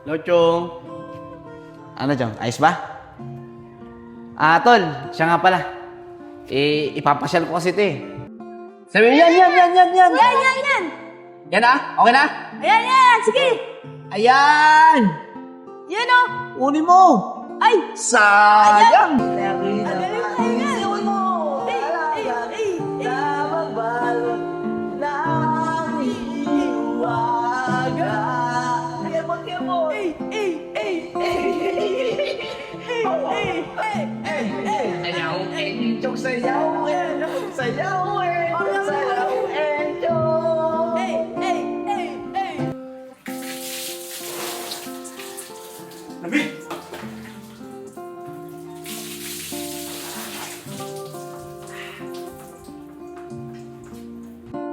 Lochong. Ano, Chong? Ayos ba? Tol, siya nga pala. Ipapasyal ko kasi ito eh. Sabi mo, yan! Yan! Yan na? Okay na? Ayan! Sige! Ayan! Yan o! Uni mo! Ay! Sayang! Ang galing mo!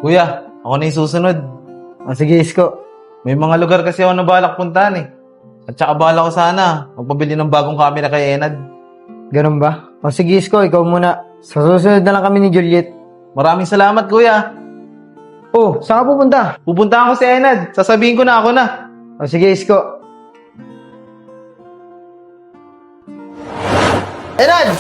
Kuya, ako na yung susunod. Sige, Isko. May mga lugar kasi ako na balak puntahan eh. At saka balak ko sana magpabili ng bagong camera kay Enad. Ganun ba? Sige, Isko, ikaw muna. Sa susunod na lang kami ni Juliet. Maraming salamat, kuya. Oh, saan ka pupunta? Pupuntahan ko si Enad. Sasabihin ko na ako na. Sige, Isko. Enad!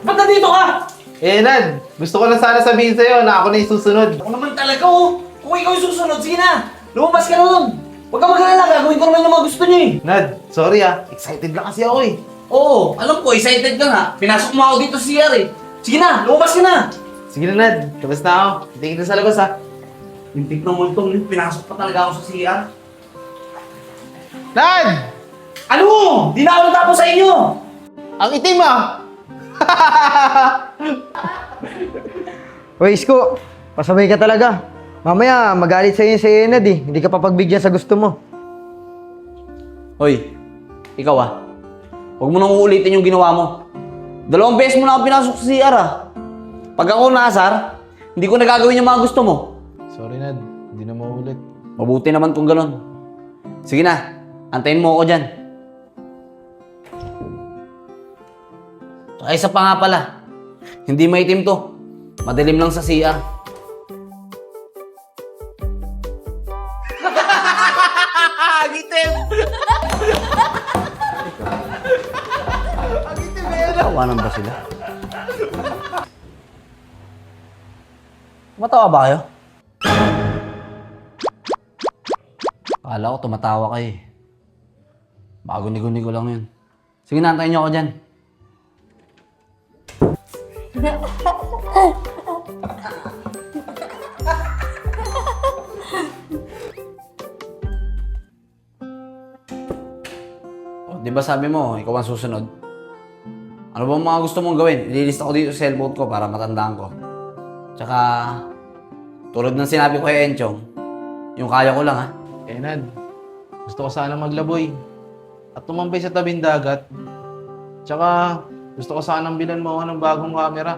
Ba't nandito ka? Enad, gusto ko lang sana sabihin sa'yo na ako na yung susunod. Ako naman talaga oh. Kung ikaw yung susunod, sige na. Lumabas ka na nun. Huwag ka mag-alala, gagawin ko naman yung mga gusto niyo eh. Nad, sorry excited lang kasi ako eh. Oo, alam ko, excited ka nga. Pinasok mo ako dito sa CR eh. Sige na, lumabas ka na. Sige na, Nad. Labas na ako. Tingin na sa labas ha. Yung tip ng multong, pinasok pa talaga ako sa CR. Nad! Ano mo? Di na ako natapos sa inyo. Ang itim ah! Uy, Isko. Pasabay ka talaga. Mamaya, magalit sa'yo si Enad eh. Hindi ka papagbigyan sa gusto mo. Hoy, ikaw huwag mo nang uulitin yung ginawa mo. 2 beses mo na ako pinasok sa CR Pag ako naasar, hindi ko nagagawin yung mga gusto mo. Sorry, Nad. Hindi na maulit. Mabuti naman kung gano'n. Sige na, antayin mo ako dyan. Ay, isa pa nga pala. Hindi maitim to. Madilim lang sa CR. Gitim! Tawanan ba sila? Matawa ba kayo? Akala ko tumatawa kayo eh. Baka guni-guni ko lang yun. Sige na, antayin niyo ako dyan. Di ba sabi mo, ikaw ang susunod? Ano ba mga gusto mong gawin? Ililista ko dito sa cellphone ko para matandaan ko. Tsaka, tulad ng sinabi ko kay Enchong, yung kaya ko lang Enad, gusto ko sana maglaboy. At tumambay sa tabing dagat. Tsaka, gusto ko sanang bilan mo ako ng bagong camera.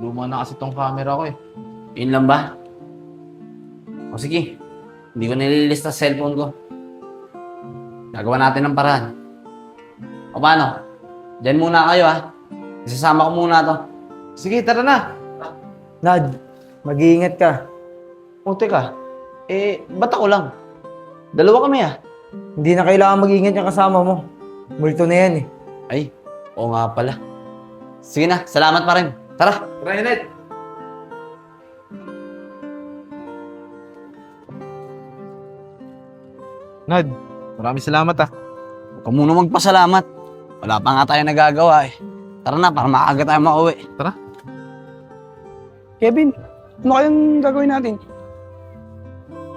Luma na kasi tong camera ko eh. Yun lang ba? O sige, hindi ko nililista sa cellphone ko. Gagawa natin ng paraan. O paano? Diyan muna kayo Isasama ko muna to. Sige, tara na. Nad, mag-iingat ka. O teka, ba't ako lang? 2 kami Hindi na kailangan mag-iingat yung kasama mo. Multo na yan eh. Ay, oo nga pala. Sige na, salamat pa rin. Tara! Tara, Enad. Nad, maraming salamat Huwag ka muna magpasalamat. Wala pa nga tayo nagagawa Tara na, para maaga tayo makauwi. Kevin, ano kayang gagawin natin?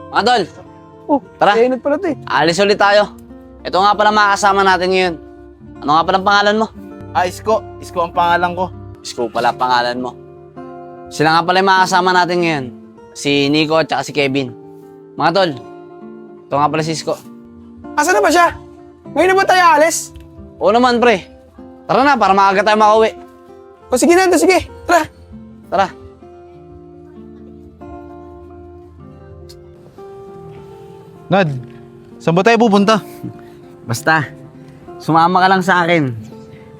Adol! Oh, Tara. Enad pala ito eh. Alis ulit tayo. Ito nga pala mga kasama natin ngayon. Ano nga pala pangalan mo? Isko. Isko ang pangalan ko. Isko pala pangalan mo. Sila nga pala yung mga kasama natin ngayon. Si Nico at si Kevin. Mga tol, ito nga pala si Isko. Asa na ba siya? Ngayon na ba tayo alis? Oo naman pre. Tara na, para maaga tayo makauwi. O sige na, sige. Tara. Tara. Nad, saan ba tayo pupunta? Basta, sumama ka lang sa akin.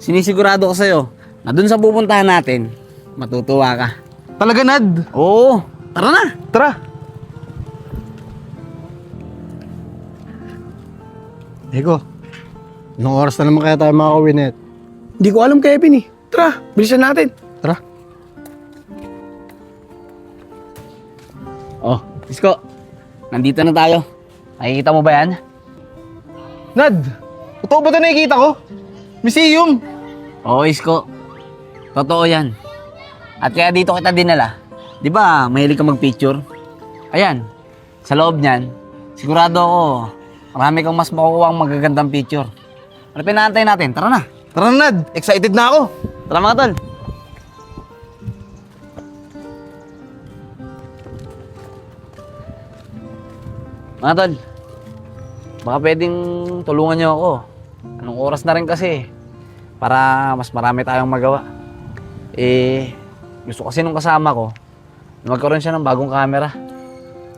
Sinisigurado ko sa'yo na dun sa pupuntahan natin, matutuwa ka. Talaga, Nad? Oo, tara na. Tara. Eko, ilang oras na naman kaya tayo makakauwi net? Hindi ko alam, Kevin eh. Tara, bilisan natin. Tara. Oh, Isko. Nandito na tayo. Nakikita mo ba yan? Nad, totoo ba ito nakikita ko? Museum! Oo, Isko. Totoo yan. At kaya dito kita dinala. Di ba, mahilig ka mag-picture? Ayan, sa loob niyan, sigurado ako, marami kang mas makukuha ang magagandang picture. Ano pinaantay natin? Tara na. Tara na, Nad. Excited na ako. Tara mga tol. Mga tol, baka pwedeng tulungan niyo ako. Anong oras na rin kasi para mas marami tayong magawa. Gusto kasi nung kasama ko na magkaroon siya ng bagong camera.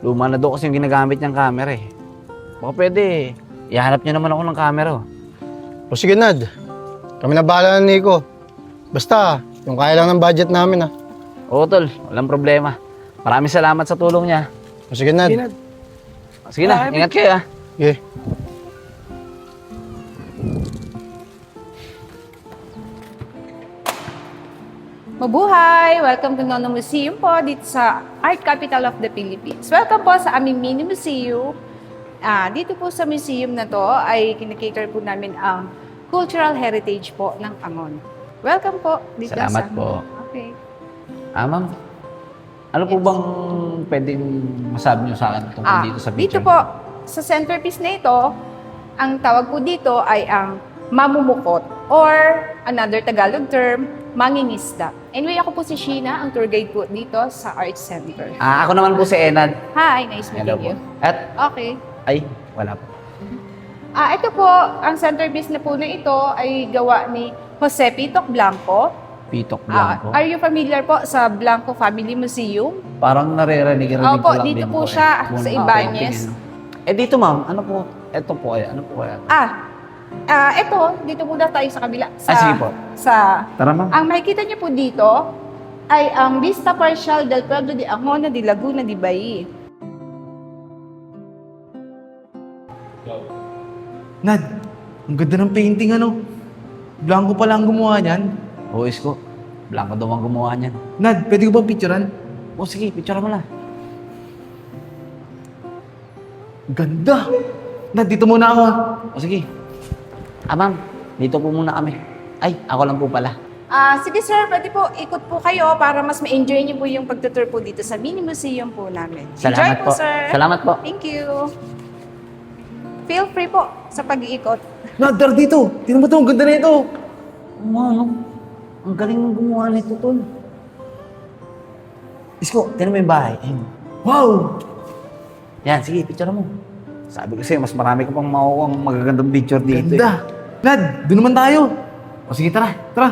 Luma na doon kasi yung ginagamit niyang camera eh. Baka pwede, ihanap niyo naman ako ng camera. O sige, Nad. Kami na bahala na, Nico. Basta, yung kaya lang ng budget namin, ah. Oo tol, walang problema. Maraming salamat sa tulong niya. O sige, Nad. Sige, Nad. Sige na, ingat kayo ah. Sige. Mabuhay! Welcome to Nono Museum po dito sa Art Capital of the Philippines. Welcome po sa aming mini museum. Dito po sa museum na to ay kinikater po namin ang cultural heritage po ng Angon. Welcome po dito Salamat sa... po. Okay. Ma'am, ano po bang pwedeng masabi niyo sa akin tungkol dito sa Dito picture? po, sa centerpiece na ito, ang tawag po dito ay ang mamumukot or another Tagalog term, mangingisda. Anyway, ako po si Sheena, ang tour guide po dito sa Art Center. Ako naman po si Enad. Hi, nice Hello meeting po. you. At, Okay. ay, wala po. Ito po, ang centerpiece na po na ito ay gawa ni Jose Pitok Blanco. Pitok Blanco. Are you familiar po sa Blanco Family Museum? Parang naririnig Opo, ko lang dito din po eh. siya Kung sa ano, Ibanez. painting, ano. Dito ma'am, ano po? Ito po ay, ano po kaya? Ito, dito muna tayo sa kabila. Sige po. Tara ma'am. Ang makikita niyo po dito ay ang Vista Partial del Pueblo de Angona de Laguna de Bay. Nad, ang ganda ng painting ano. Blanco pala ang gumawa niyan. Oo, Isko. Blanco daw ang gumawa niyan. Nad, pwede ko ba picturean? O sige, picture mo na. Ganda! Nad, dito muna ako. O sige. Ma'am, dito po muna kami. Ay, ako lang po pala. Sige sir, pwede po ikot po kayo para mas ma-enjoy niyo po yung pagtutour po dito sa mini museum po namin. Salamat Enjoy po. sir. Salamat po. Thank you. Feel free po sa pag-iikot. Nad, tara dito. Tingnan mo to, ang ganda na ito. Oo nga, no? Ang galing ng gumawa nito, tol. Isko, tinan mo yung bahay. Ayun. Wow! Yan, sige, picture mo. Sabi ko sa'yo, mas marami ka pang makukuha ang magagandang picture dito. Ganda. Nad, doon naman tayo. O sige, tara. Tara.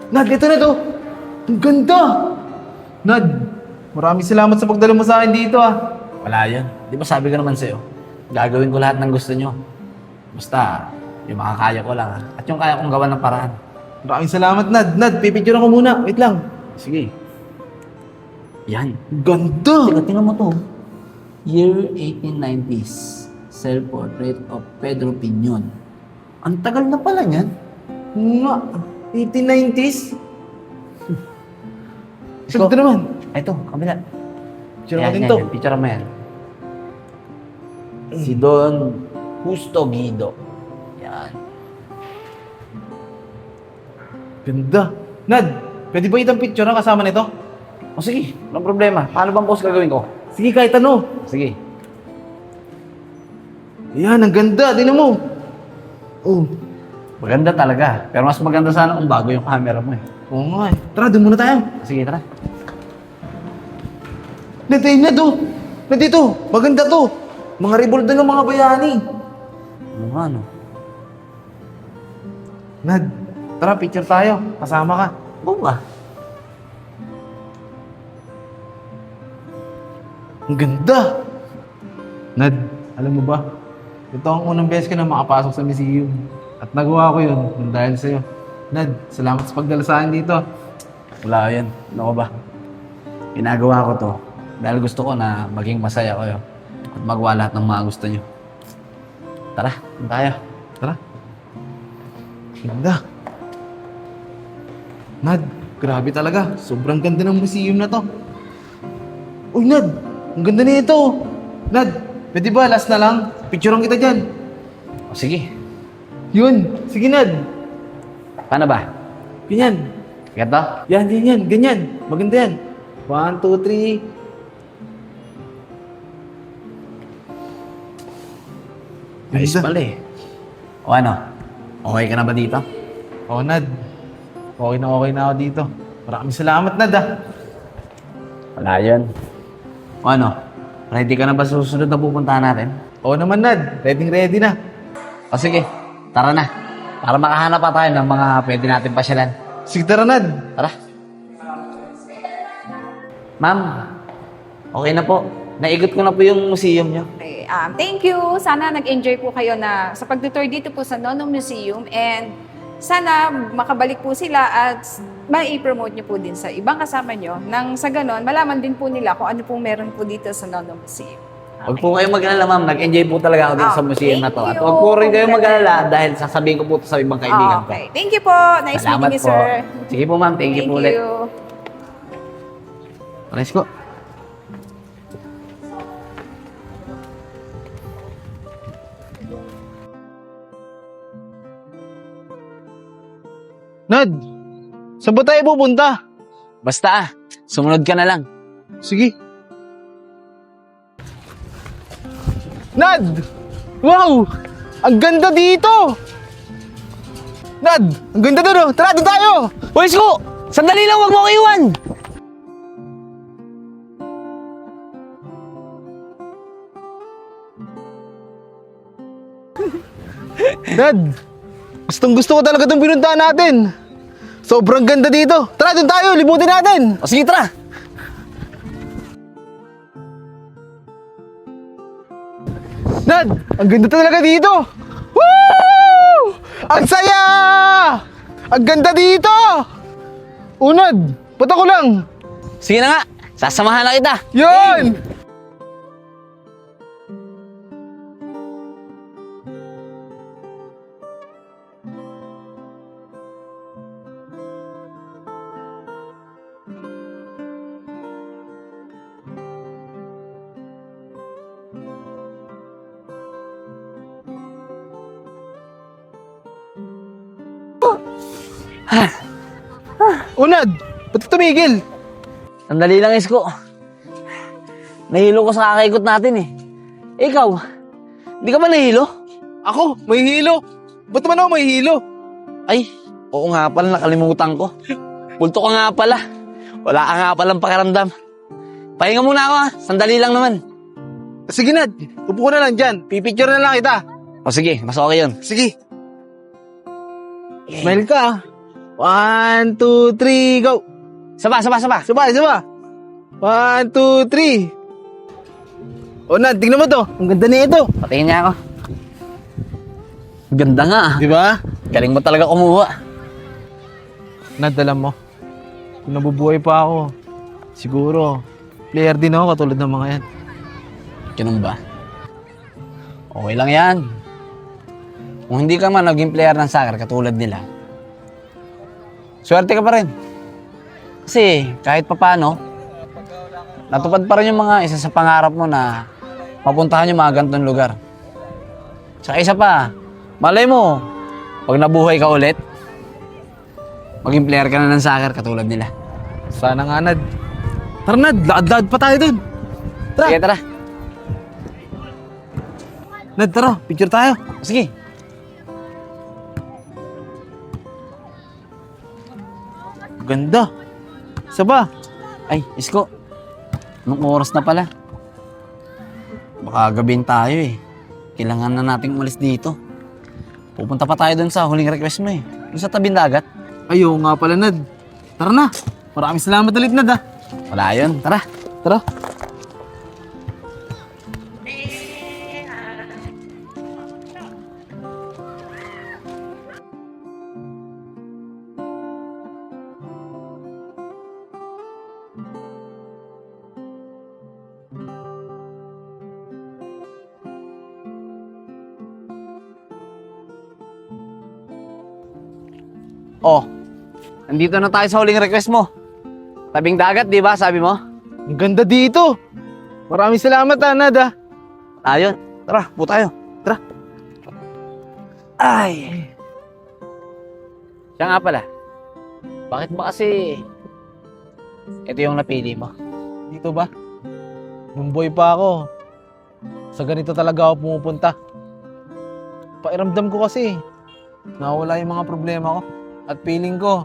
Nad, ito na to. Ang ganda. Nad, maraming salamat sa pagdala mo sa akin dito ah. Wala yun. Di ba sabi ko naman sa'yo, gagawin ko lahat ng gusto nyo. Basta, yung makakaya ko lang. At yung kaya kong gawa ng paraan. Maraming salamat, Nad. Nad, pipicture ako muna. Wait lang. Sige. Yan. Ganda! Teka, tingnan mo to. Year 1890s. Self-portrait of Pedro Piñon. Ang tagal na pala niyan. Nga, 1890s? Isko. Ito naman. Ito, kabila. Picture ako Yan, din yan, to. yan. Picture mo yan. Si Don Justo Guido. Yan. Ganda. Nad, pwede ba itang picture na kasama nito? O sige, walang problema. Paano bang post gagawin ko? Sige, kahit ano. Sige. Yan, ang ganda. Tingnan mo. Oh, Maganda talaga. Pero mas maganda sana kung bago yung camera mo eh. oo nga eh. Tara, doon muna tayo. Sige, tara. Nad, ayun na to. Nad, dito. Maganda to. Mga revolta ng mga bayani. Ano nga, no? Nad, tara, picture tayo. Kasama ka. Oo ba? Ang ganda! Nad, alam mo ba? Ito ang unang beses ko na makapasok sa museum. At nagawa ko yun nung dahil sa'yo. Nad, salamat sa pagdala sa akin dito. Wala yan. Ano ko ba? Ginagawa ko to dahil gusto ko na maging masaya kayo. at magawa lahat ng mga gusto nyo. Tara, tayo. Tara. Ganda. Nad, grabe talaga. Sobrang ganda ng museum na to. Uy, Nad! Ang ganda na ito. Nad, pwede ba last na lang? Picturean kita dyan. O sige, Yun. Sige, Nad. paano ba? Ganyan. Ganto? Yan, yan, yan. Ganyan. Maganda yan. 1, 2, 3. Ayos pala eh. O ano? Okay ka na ba dito? Oo, Nad. Okay na ako dito. Maraming salamat, Nad, ah. Wala yun. O ano? Ready ka na ba sa susunod na pupuntahan natin? Oo naman, Nad. Ready na. O sige, tara na. Para makahanap pa tayo ng mga pwede natin pasyalan. Sige, tara, Nad. Tara. Ma'am, okay na po. Naikot ko na po yung museum nyo. Okay, thank you. Sana nag-enjoy po kayo na sa pagtutour dito po sa Nono Museum and sana makabalik po sila at mai-promote nyo po din sa ibang kasama nyo nang sa ganon, malaman din po nila kung ano pong meron po dito sa Nono Museum. Huwag po kayong mag-alala, ma'am. Nag-enjoy po talaga ako dito sa museum na to. At thank you. huwag po rin kayong mag-alala dahil sasabihin ko po ito sa ibang kaibigan ko. Okay, thank you po. Nice Salamat meeting you, po. sir. Sige po, ma'am. Thank you po ulit. Let's go. Nad, saan ba tayo pupunta? Basta sumunod ka na lang. Sige. Nad! Wow! Ang ganda dito! Nad! Ang ganda doon, oh! Tara, doon tayo! Uy, Isko! Sandali lang, wag mo ko iwan! Nad! Gustong gusto ko talaga itong pinuntahan natin. Sobrang ganda dito. Tara, doon tayo! Libutin natin! O sige, tara! Nad! Ang ganda talaga dito! Woo! Ang saya! Ang ganda dito! Unad! Ba't ako lang? Sige na nga, sasamahan na kita. Yun! Unad! Ba't tumigil? Sandali lang, Isko. Nahilo ko sa kakaikot natin eh. Ikaw, di ka ba nahilo? Ako, may hilo. Ba't naman ako may hilo? Ay, oo nga pala, nakalimutan ko. Pulto ka nga pala. Wala ka nga palang pakiramdam. Pahinga muna ako ha, sandali lang naman. Sige, Nad. Upo ko na lang dyan. Pipicture na lang kita. O sige, mas okay yun. Sige. Smile ka. 1, 2, 3, go. Saba. Sabay. 1, 2, 3. O, Nad, tingnan mo to. Ang ganda na ito. Patingin niya ako. Ganda nga ah. Di ba? Galing mo talaga kumuha. Nad, alam mo, kung nabubuhay pa ako, siguro, player din ako katulad ng mga yan. Ganun ba? Okay lang yan. Kung hindi ka man naging player ng soccer katulad nila, swerte ka pa rin. Kasi kahit papano, natupad pa rin yung mga isa sa pangarap mo na mapuntahan yung mga ganitong lugar. Tsaka isa pa, malay mo, pag nabuhay ka ulit, maging player ka na ng soccer katulad nila. Sana nga, Nad. Tara, Nad, lakad-lakad pa tayo dun. Tara. Sige, tara. Nad, tara, picture tayo. Sige. Ganda. Isa ba? Ay, Isko. Anong oras na pala? Baka gabihin tayo eh. Kailangan na nating umalis dito. Pupunta pa tayo dun sa huling request mo eh. Dun sa tabing dagat. Ayaw nga pala, Nad. Tara na. Maraming salamat ulit, Nad, ah. Wala yun. Tara. Tara. Oh, nandito na tayo sa huling request mo. Tabing dagat, di ba? Sabi mo? Ang ganda dito. Maraming salamat, Nad, ah. Ayun. Tara, po tayo. Tara. Ay. Siya nga pala. Bakit ba kasi ito yung napili mo? Dito ba? Nung boy pa ako, sa ganito talaga ako pumupunta. Pairamdam ko kasi, nawala yung mga problema ko. At feeling ko,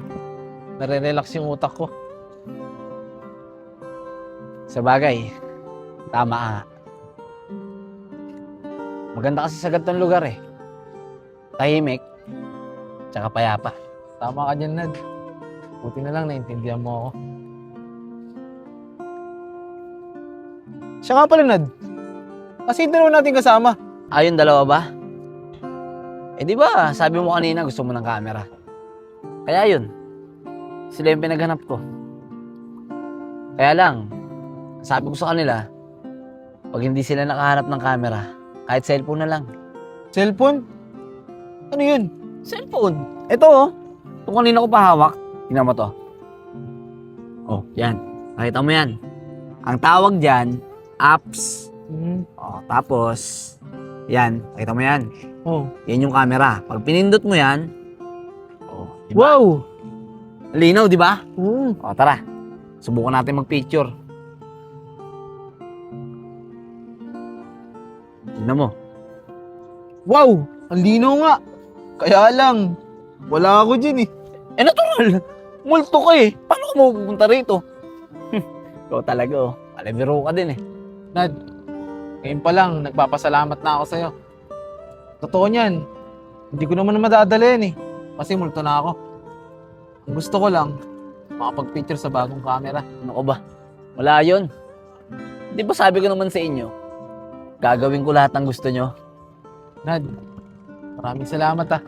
nare-relax yung utak ko. Sa bagay, tama ka. Maganda kasi sa ganitong lugar eh. Tahimik, tsaka payapa. Tama ka dyan, Nad. Buti na lang naintindihan mo ako. Siya nga pala, Nad. Kasi dalawa natin kasama. Ayun, dalawa ba? Eh di ba, sabi mo kanina gusto mo ng camera. Kaya yun, sila yung pinaghanap ko. Kaya lang, sabi ko sa kanila, pag hindi sila nakahanap ng camera, kahit cellphone na lang. Cellphone? Ano yun? Cellphone? Ito oh, kung kanina ko pa hawak, tingnan mo to. Oh, yan. Nakita mo yan. Ang tawag dyan, apps. Oh, tapos, yan. Nakita mo yan. Oh. Yan yung camera. Pag pinindot mo yan, oh, diba? Wow! Linaw, di ba? Mm. O, tara. Subukan natin mag-picture. Tignan mo. Wow! Ang linaw nga. Kaya lang, wala ako dyan eh. Eh, natural. Multo ka eh. Paano ka mapupunta rito? Ikaw talaga oh. Palabiro ka din eh. Nad, ngayon pa lang, nagpapasalamat na ako sa'yo. Totoo niyan. Hindi ko naman madadala yan eh. Kasi multo na ako. Ang gusto ko lang, makapag-picture sa bagong camera. Ano ko ba? Wala yun. Di ba sabi ko naman sa inyo, gagawin ko lahat ng gusto nyo. Nad, maraming salamat ah.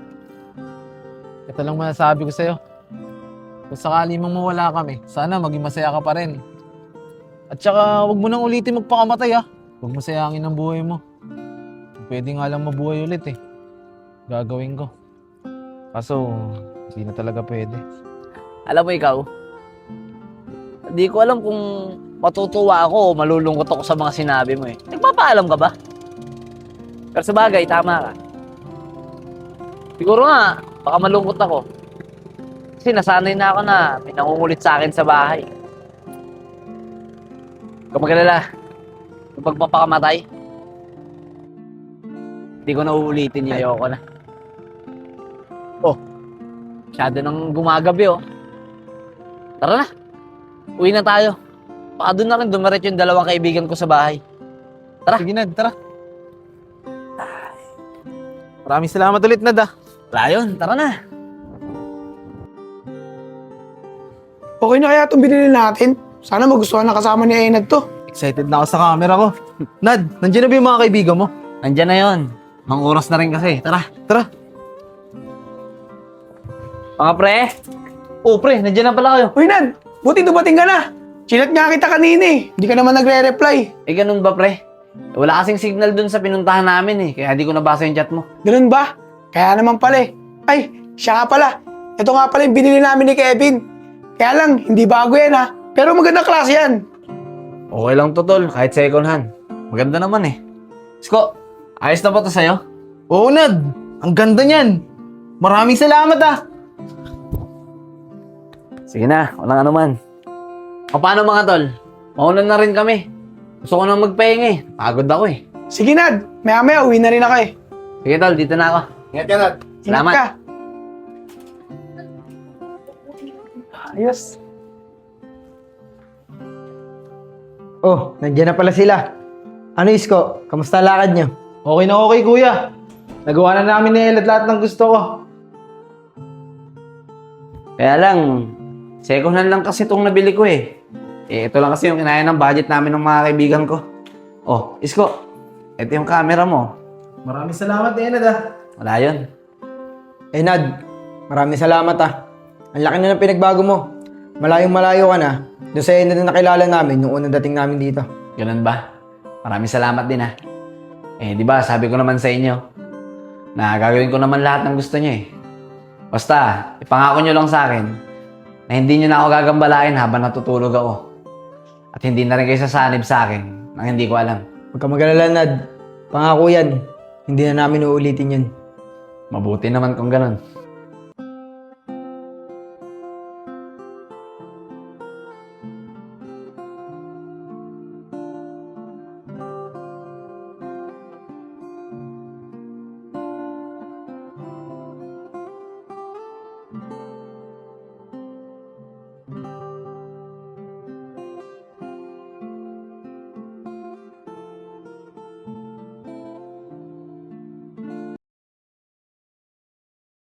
Ito lang masasabi ko sa'yo. Kung sakali mang mawala kami, sana maging masaya ka pa rin. At saka, huwag mo nang ulitin magpakamatay ah. Huwag mo sayangin ang buhay mo. Pwede nga lang mabuhay ulit eh. Gagawin ko. Kaso, hindi na talaga pwede. Alam mo ikaw, di ko alam kung matutuwa ako o malulungkot ako sa mga sinabi mo eh. Nagpapaalam ka ba? Pero sa bagay, tama ka. Siguro nga, baka malungkot ako. Kasi nasanay na ako na may nangungulit sa akin sa bahay. Kung magalala, yung pagpapakamatay, hindi ko na uulitin, ayoko na. Oh, masyado nang gumagabi oh. Tara na, uwi na tayo. Baka doon na rin dumaret yung dalawang kaibigan ko sa bahay. Tara. Sige Nad, tara. Maraming salamat ulit Nad ah. Wala yun, tara na. Okay na kaya itong binili natin? Sana magustuhan na kasama ni Enad to. Excited na ako sa camera ko. Nad, nandiyan na ba yung mga kaibigan mo? Nandyan na yun. Mang oras na rin kasi. Tara. Tara. Mga pre. Oh pre, nandyan na pala kayo. Uy, Nad! Buti dumating ka na. Chinat nga kita kanina eh. Hindi ka naman nagre-reply. Eh ganun ba pre? Wala kasing signal dun sa pinuntahan namin eh. Kaya di ko nabasa yung chat mo. Ganun ba? Kaya naman pala eh. Ay, siya nga pala. Ito nga pala yung binili namin ni Kevin. Kaya lang, hindi bago yan ha. Pero magandang klase yan. Okay lang to tol, kahit second hand. Maganda naman eh. Sko, ayos na ba to sa'yo? Oo Nad, ang ganda niyan. Maraming salamat ah. Sige na, walang anuman. O paano mga tol? Mauna na rin kami. Gusto ko na magpahinga eh. Pagod ako eh. Sige Nad, maya-maya uwi na rin ako eh. Sige tol, dito na ako. Ingat ka, Nad. Salamat. Ingat ka. Ayos. Oh, nandiyan na pala sila. Ano Isko, kamusta ang lakad nyo? Okay na okay kuya. Nagawa na namin ni Elad lahat ng gusto ko. Kaya lang, second hand lang kasi itong nabili ko eh. Eh, ito lang kasi yung kinaya ng budget namin ng mga kaibigan ko. Oh, Isko, ito yung camera mo. Maraming salamat Elad ah. Wala yun. Eh Nad, maraming salamat ah. Ang laki na ng pinagbago mo. Malayong malayo ka na. Doon sa na nakilala namin yung unang dating namin dito. Ganun ba? Maraming salamat din ha. Eh, di ba sabi ko naman sa inyo na gagawin ko naman lahat ng gusto niyo eh. Basta, ipangako nyo lang sa akin na hindi nyo na ako gagambalain habang natutulog ako. At hindi na rin kayo sasanib sa akin nang hindi ko alam. Huwag ka mag-alala, Nad. Pangako yan. Hindi na namin uulitin yun. Mabuti naman kung ganun.